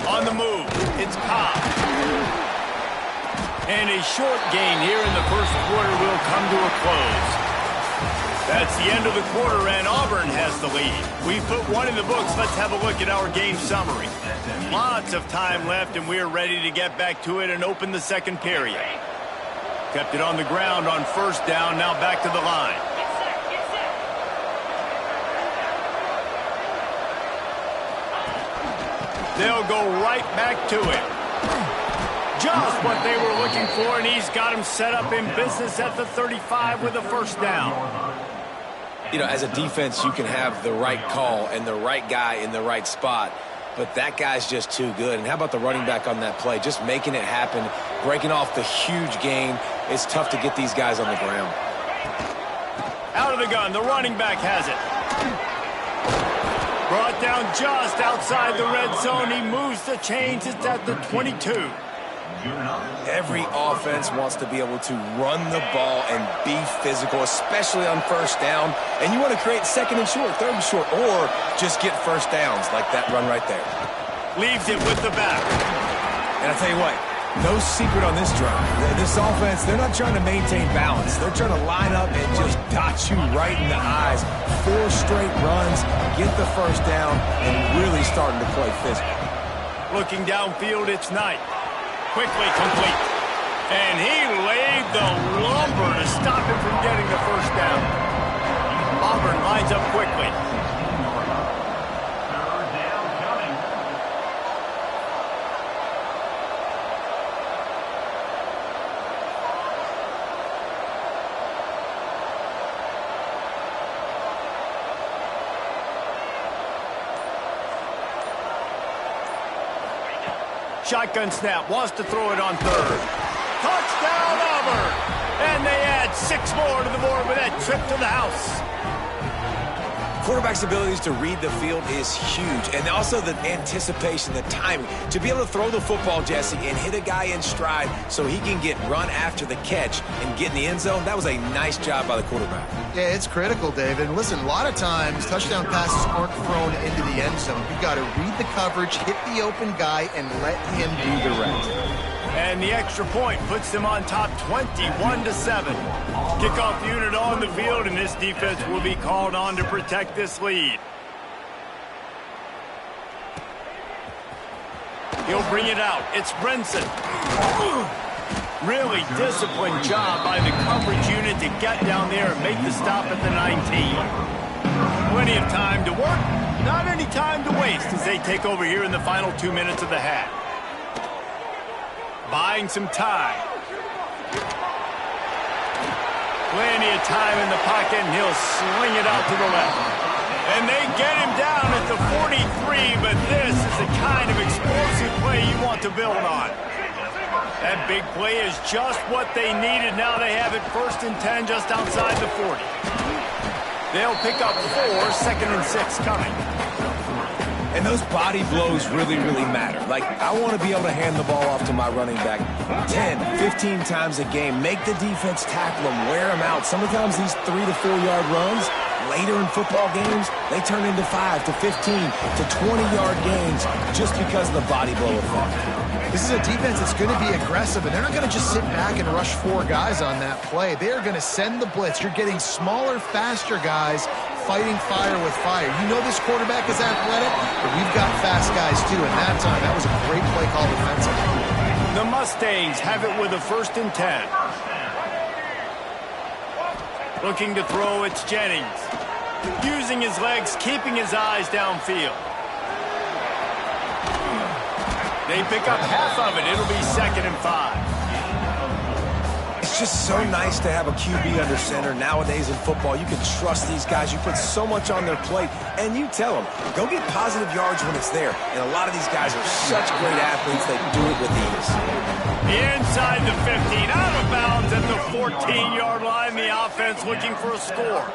On the move, it's Cobb. And a short gain here in the first quarter will come to a close. That's the end of the quarter, and Auburn has the lead. We put one in the books. Let's have a look at our game summary. Lots of time left, and we're ready to get back to it and open the second period. Kept it on the ground on first down, now back to the line. They'll go right back to it. Just what they were looking for, and he's got him set up in business at the 35 with a first down. You know, as a defense, you can have the right call and the right guy in the right spot, but that guy's just too good. And how about the running back on that play? Just making it happen, breaking off the huge gain. It's tough to get these guys on the ground. Out of the gun, the running back has it. Brought down just outside the red zone. He moves the chains. It's at the 22. Every offense wants to be able to run the ball and be physical, especially on first down. And you want to create second and short, third and short, or just get first downs like that run right there. Leaves it with the back. And I'll tell you what, no secret on this drive. This offense, they're not trying to maintain balance. They're trying to line up and just dot you right in the eyes. 4 straight runs, get the first down, and really starting to play physical. Looking downfield, it's Knight. Quickly complete. And he laid the lumber to stop him from getting the first down. Auburn lines up quickly. Shotgun snap, wants to throw it on third. Touchdown, Auburn! And they add 6 more to the board with that trip to the house. Quarterback's abilities to read the field is huge, and also the anticipation, the timing. To be able to throw the football, Jesse, and hit a guy in stride so he can get run after the catch and get in the end zone, that was a nice job by the quarterback. Yeah, it's critical, David. And listen, a lot of times touchdown passes aren't thrown into the end zone. You've got to read the coverage, hit the open guy, and let him do the rest. And the extra point puts them on top 21-7. Kickoff unit on the field, and this defense will be called on to protect this lead. He'll bring it out. It's Brinson. Really disciplined job by the coverage unit to get down there and make the stop at the 19. Plenty of time to work, not any time to waste as they take over here in the final 2 minutes of the half. Buying some time. Plenty of time in the pocket, and he'll sling it out to the left. And they get him down at the 43, but this is the kind of explosive play you want to build on. That big play is just what they needed. Now they have it 1st and 10 just outside the 40. They'll pick up 4, 2nd and 6 coming. And those body blows really, really matter. Like, I want to be able to hand the ball off to my running back 10, 15 times a game. Make the defense tackle them, wear them out. Sometimes these 3 to 4 yard runs, later in football games, they turn into 5 to 15 to 20-yard gains just because of the body blow effect. This is a defense that's going to be aggressive, and they're not going to just sit back and rush 4 guys on that play. They are going to send the blitz. You're getting smaller, faster guys fighting fire with fire. You know this quarterback is athletic, but we've got fast guys too. And that time, that was a great play call defensively. The Mustangs have it with a 1st and 10. Looking to throw, it's Jennings. Using his legs, keeping his eyes downfield. They pick up half of it. It'll be 2nd and 5. It's just so nice to have a QB under center. Nowadays in football, you can trust these guys. You put so much on their plate, and you tell them, go get positive yards when it's there. And a lot of these guys are such great athletes, they do it with ease. Inside the 15, out of bounds at the 14-yard line. The offense looking for a score.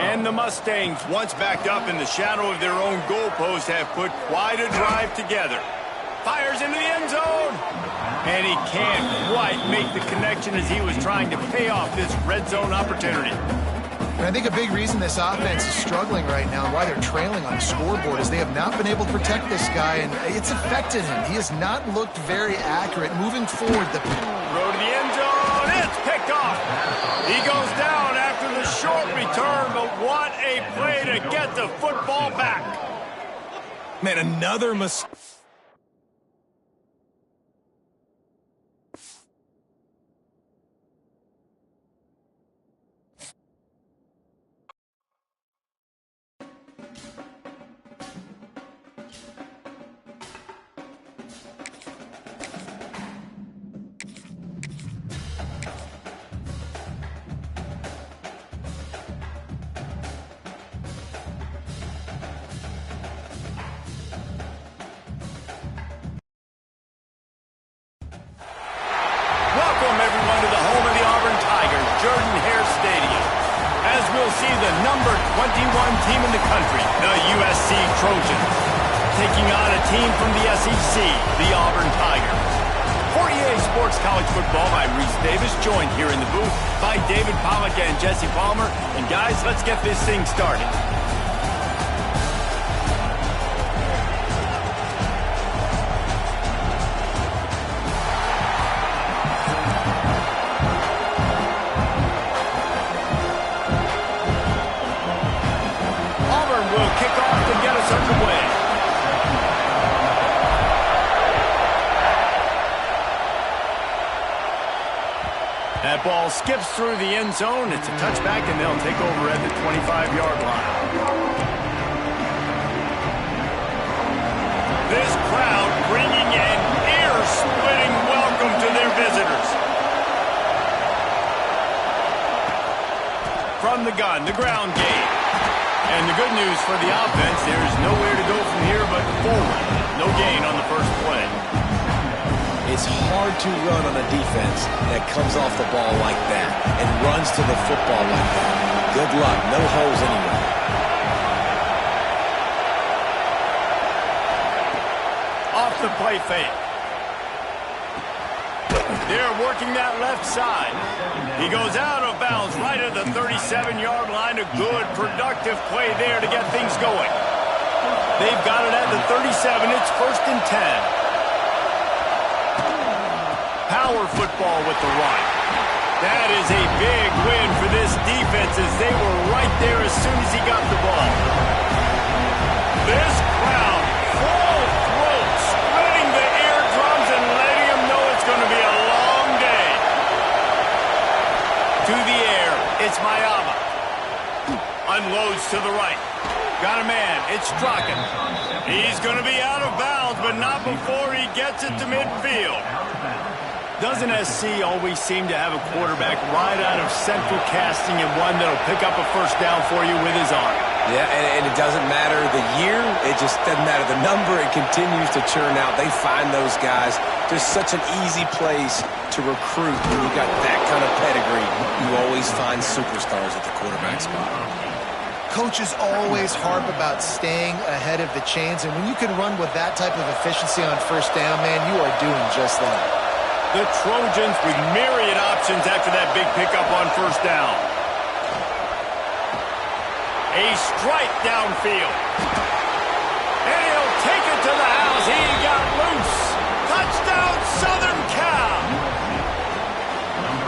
And the Mustangs, once backed up in the shadow of their own goalpost, have put quite a drive together. Fires into the end zone. And he can't quite make the connection as he was trying to pay off this red zone opportunity. And I think a big reason this offense is struggling right now and why they're trailing on the scoreboard is they have not been able to protect this guy, and it's affected him. He has not looked very accurate moving forward. Throw to the end zone. It's picked off. He goes down after the short return, but what a play to get the football back. Man, another mistake. Number 21 team in the country, the USC Trojans, taking on a team from the SEC, the Auburn Tigers. For EA Sports College Football, I'm Reese Davis, joined here in the booth by David Pollack and Jesse Palmer. And guys, let's get this thing started. That ball skips through the end zone. It's a touchback, and they'll take over at the 25-yard line. This crowd bringing an ear-splitting welcome to their visitors. From the gun, the ground game. And the good news for the offense, there's nowhere to go from here but forward. No gain on the first play. It's hard to run on a defense that comes off the ball like that and runs to the football like that. Good luck. No holes anywhere. Off the play fake. They're working that left side. He goes out of bounds right at the 37-yard line. A good, productive play there to get things going. They've got it at the 37. It's 1st and 10. Power football with the run. That is a big win for this defense as they were right there as soon as he got the ball. This crowd, full throat, splitting the eardrums and letting them know it's going to be a long day. To the air, it's Mayama. Unloads to the right. Got a man, it's Strachan. He's going to be out of bounds, but not before he gets it to midfield. Doesn't SC always seem to have a quarterback right out of central casting and one that'll pick up a first down for you with his arm? Yeah, and it doesn't matter the year. It just doesn't matter the number. It continues to churn out. They find those guys. There's such an easy place to recruit when you got that kind of pedigree. You always find superstars at the quarterback spot. Coaches always harp about staying ahead of the chains, and when you can run with that type of efficiency on first down, man, you are doing just that. The Trojans with myriad options after that big pickup on first down. A strike downfield. And he'll take it to the house. He got loose. Touchdown, Southern Cal.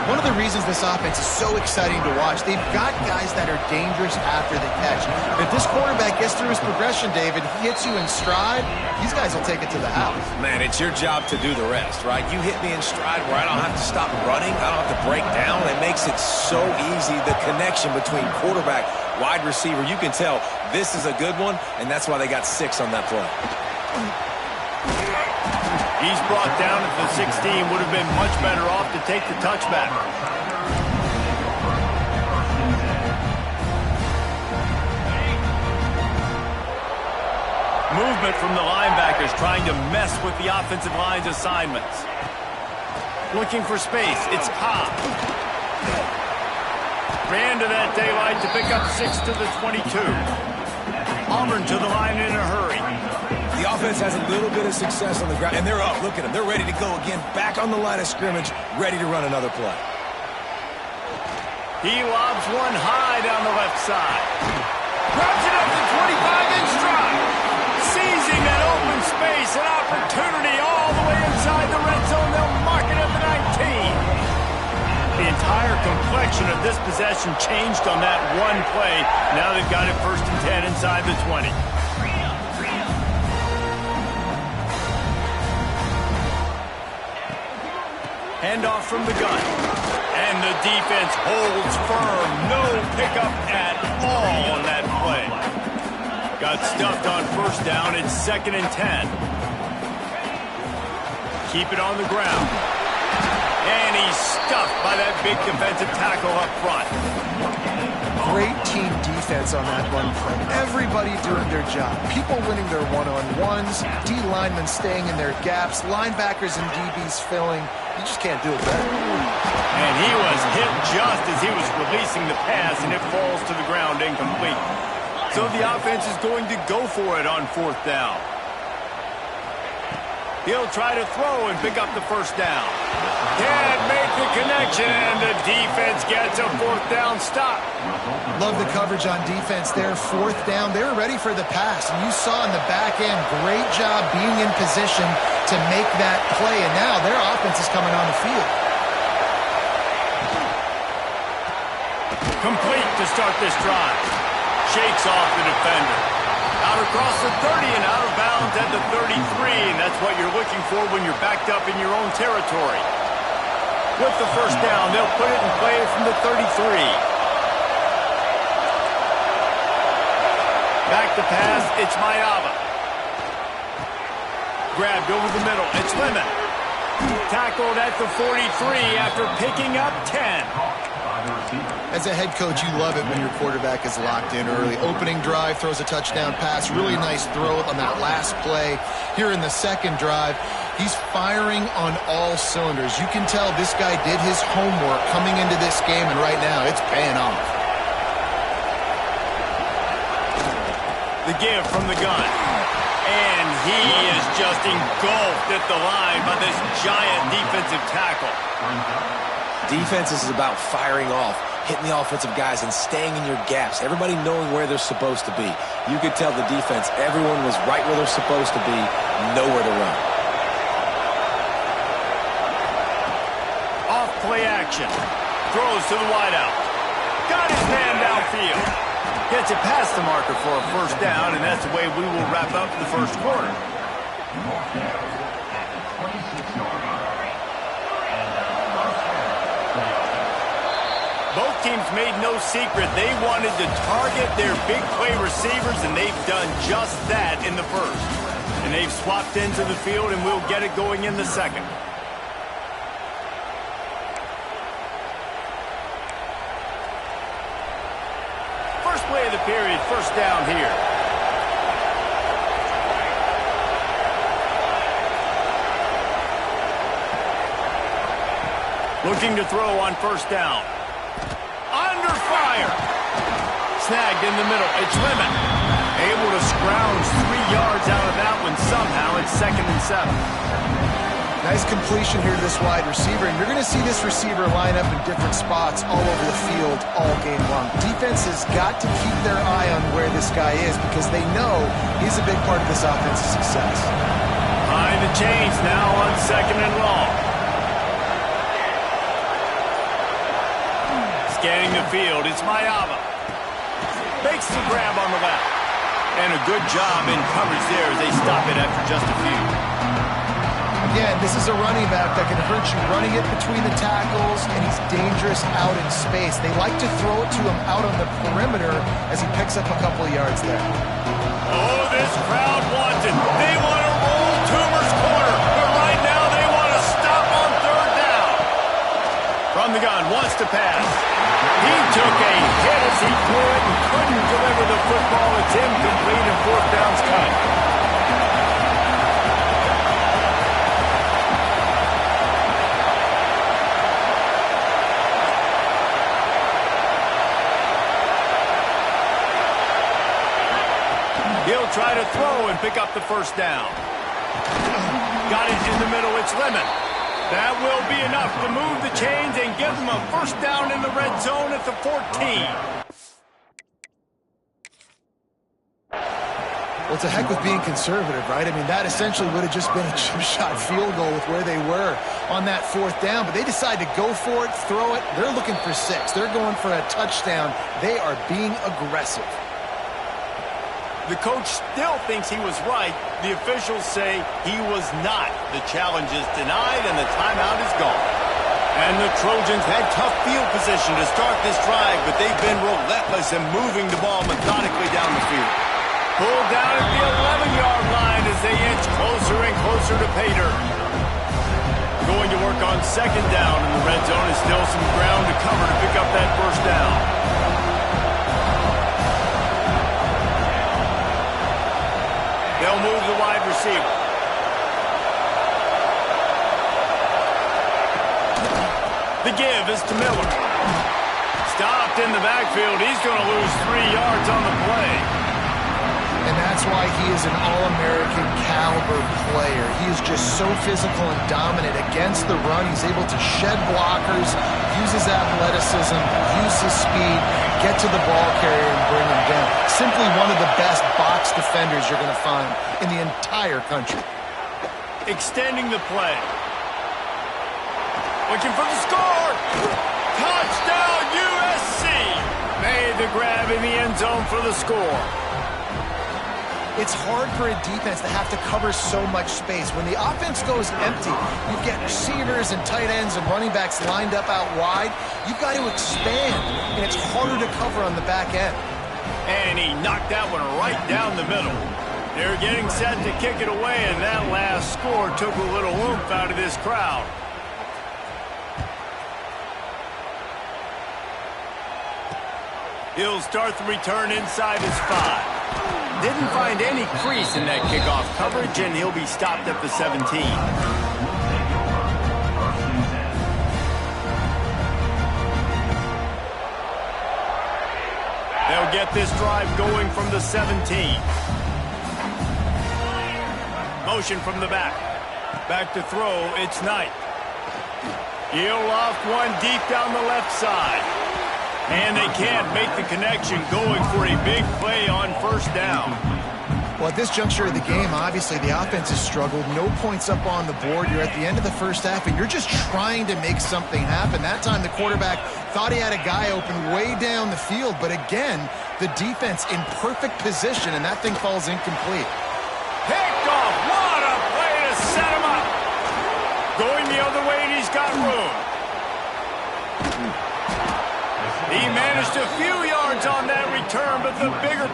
One of the reasons this offense is so exciting to watch, they've got guys that are dangerous after the catch. If this quarterback gets through his progression, David, he hits you in stride, these guys will take it to the house. Man, it's your job to do the rest, right? You hit me in stride where I don't have to stop running. I don't have to break down. It makes it so easy. The connection between quarterback, wide receiver, you can tell this is a good one, and that's why they got 6 on that play. He's brought down at the 16. Would have been much better off to take the touchback. Movement from the linebackers trying to mess with the offensive line's assignments. Looking for space. It's Cobb. Ran to that daylight to pick up 6 to the 22. Auburn to the line in a hurry. The offense has a little bit of success on the ground, and they're up. Look at them. They're ready to go again. Back on the line of scrimmage, ready to run another play. He lobs one high down the left side. Grabs it up to 25-inch stride. Seizing that open space, an opportunity all the way inside the red zone. They'll mark it at the 19. The entire complexion of this possession changed on that one play. Now they've got it 1st and 10 inside the 20. Handoff from the gun. And the defense holds firm. No pickup at all on that play. Got stuffed on 1st down. It's 2nd and 10. Keep it on the ground. And he's stuffed by that big defensive tackle up front. Great team defense on that one play. Everybody doing their job. People winning their one-on-ones. D linemen staying in their gaps. Linebackers and DBs filling. You just can't do it better. And he was hit just as he was releasing the pass, and it falls to the ground incomplete. So the offense is going to go for it on 4th down. He'll try to throw and pick up the 1st down. Can't make the connection, and the defense gets a 4th down stop. Love the coverage on defense there. 4th down. They were ready for the pass, and you saw in the back end, great job being in position to make that play, and now their offense is coming on the field. Complete to start this drive. Shakes off the defender. Out across the 30 and out of bounds at the 33, and that's what you're looking for when you're backed up in your own territory. With the 1st down, they'll put it in play from the 33. Back to pass, it's Mayava. Grabbed over the middle, it's Lemon. Tackled at the 43 after picking up 10. As a head coach, you love it when your quarterback is locked in early. Opening drive, throws a touchdown pass. Really nice throw on that last play. Here in the 2nd drive, he's firing on all cylinders. You can tell this guy did his homework coming into this game, and right now it's paying off. The give from the gun. And he is just engulfed at the line by this giant defensive tackle. Defense is about firing off, hitting the offensive guys, and staying in your gaps. Everybody knowing where they're supposed to be. You could tell the defense, everyone was right where they're supposed to be, nowhere to run. Off play action. Throws to the wideout. Got his man downfield. Gets it past the marker for a 1st down, and that's the way we will wrap up the 1st quarter. Both teams made no secret they wanted to target their big play receivers, and they've done just that in the 1st. And they've swapped into the field, and we'll get it going in the 2nd. First play of the period, 1st down here. Looking to throw on 1st down. Under fire. Snagged in the middle. It's Lemon. Able to scrounge 3 yards out of that one somehow. It's 2nd and 7. Nice completion here to this wide receiver, and you're going to see this receiver line up in different spots all over the field all game long. Defense has got to keep their eye on where this guy is because they know he's a big part of this offense's success. Behind the chains now on 2nd and long. Scanning the field, it's Mayava. Makes the grab on the left. And a good job in coverage there as they stop it after just a few. Again, this is a running back that can hurt you running it between the tackles, and he's dangerous out in space. They like to throw it to him out on the perimeter as he picks up a couple of yards there. Oh, this crowd wants it. They want to roll Toomer's corner, but right now they want to stop on 3rd down. From the gun, wants to pass. He took a hit as he threw it and couldn't deliver the football. It's incomplete and 4th down's cut. He'll try to throw and pick up the 1st down. Got it in the middle. It's Lemon. That will be enough to move the chains and give them a first down in the red zone at the 14. Well, to heck with being conservative, right? I mean, that essentially would have just been a chip shot field goal with where they were on that fourth down. But they decide to go for it, throw it. They're looking for 6. They're going for a touchdown. They are being aggressive. The coach still thinks he was right. The officials say he was not. The challenge is denied and the timeout is gone. And the Trojans had tough field position to start this drive, but they've been relentless in moving the ball methodically down the field. Pulled down at the 11-yard line as they inch closer and closer to pay dirt. Going to work on second down in the red zone is still some ground to cover to pick up that first down. They'll move the wide receiver. The give is to Miller. Stopped in the backfield. He's going to lose 3 yards on the play. And that's why he is an All-American caliber player. He is just so physical and dominant against the run. He's able to shed blockers, use his athleticism, use his speed, get to the ball carrier and bring him down. Simply one of the best box defenders you're going to find in the entire country. Extending the play. Looking for the score. Touchdown USC. Made the grab in the end zone for the score. It's hard for a defense to have to cover so much space. When the offense goes empty, you get receivers and tight ends and running backs lined up out wide. You've got to expand, and it's harder to cover on the back end. And he knocked that one right down the middle. They're getting set to kick it away, and that last score took a little oomph out of this crowd. He'll start the return inside his 5. Didn't find any crease in that kickoff coverage, and he'll be stopped at the 17. They'll get this drive going from the 17. Motion from the back. Back to throw, it's Knight. He'll loft one deep down the left side. And they can't make the connection, going for a big play on first down. Well, at this juncture of the game, obviously the offense has struggled. No points up on the board. You're at the end of the first half, and you're just trying to make something happen. That time the quarterback thought he had a guy open way down the field. But again, the defense in perfect position, and that thing falls incomplete. Picked off. What a play to set him up. Going the other way, and he's got room. He managed a few yards on that return, but the bigger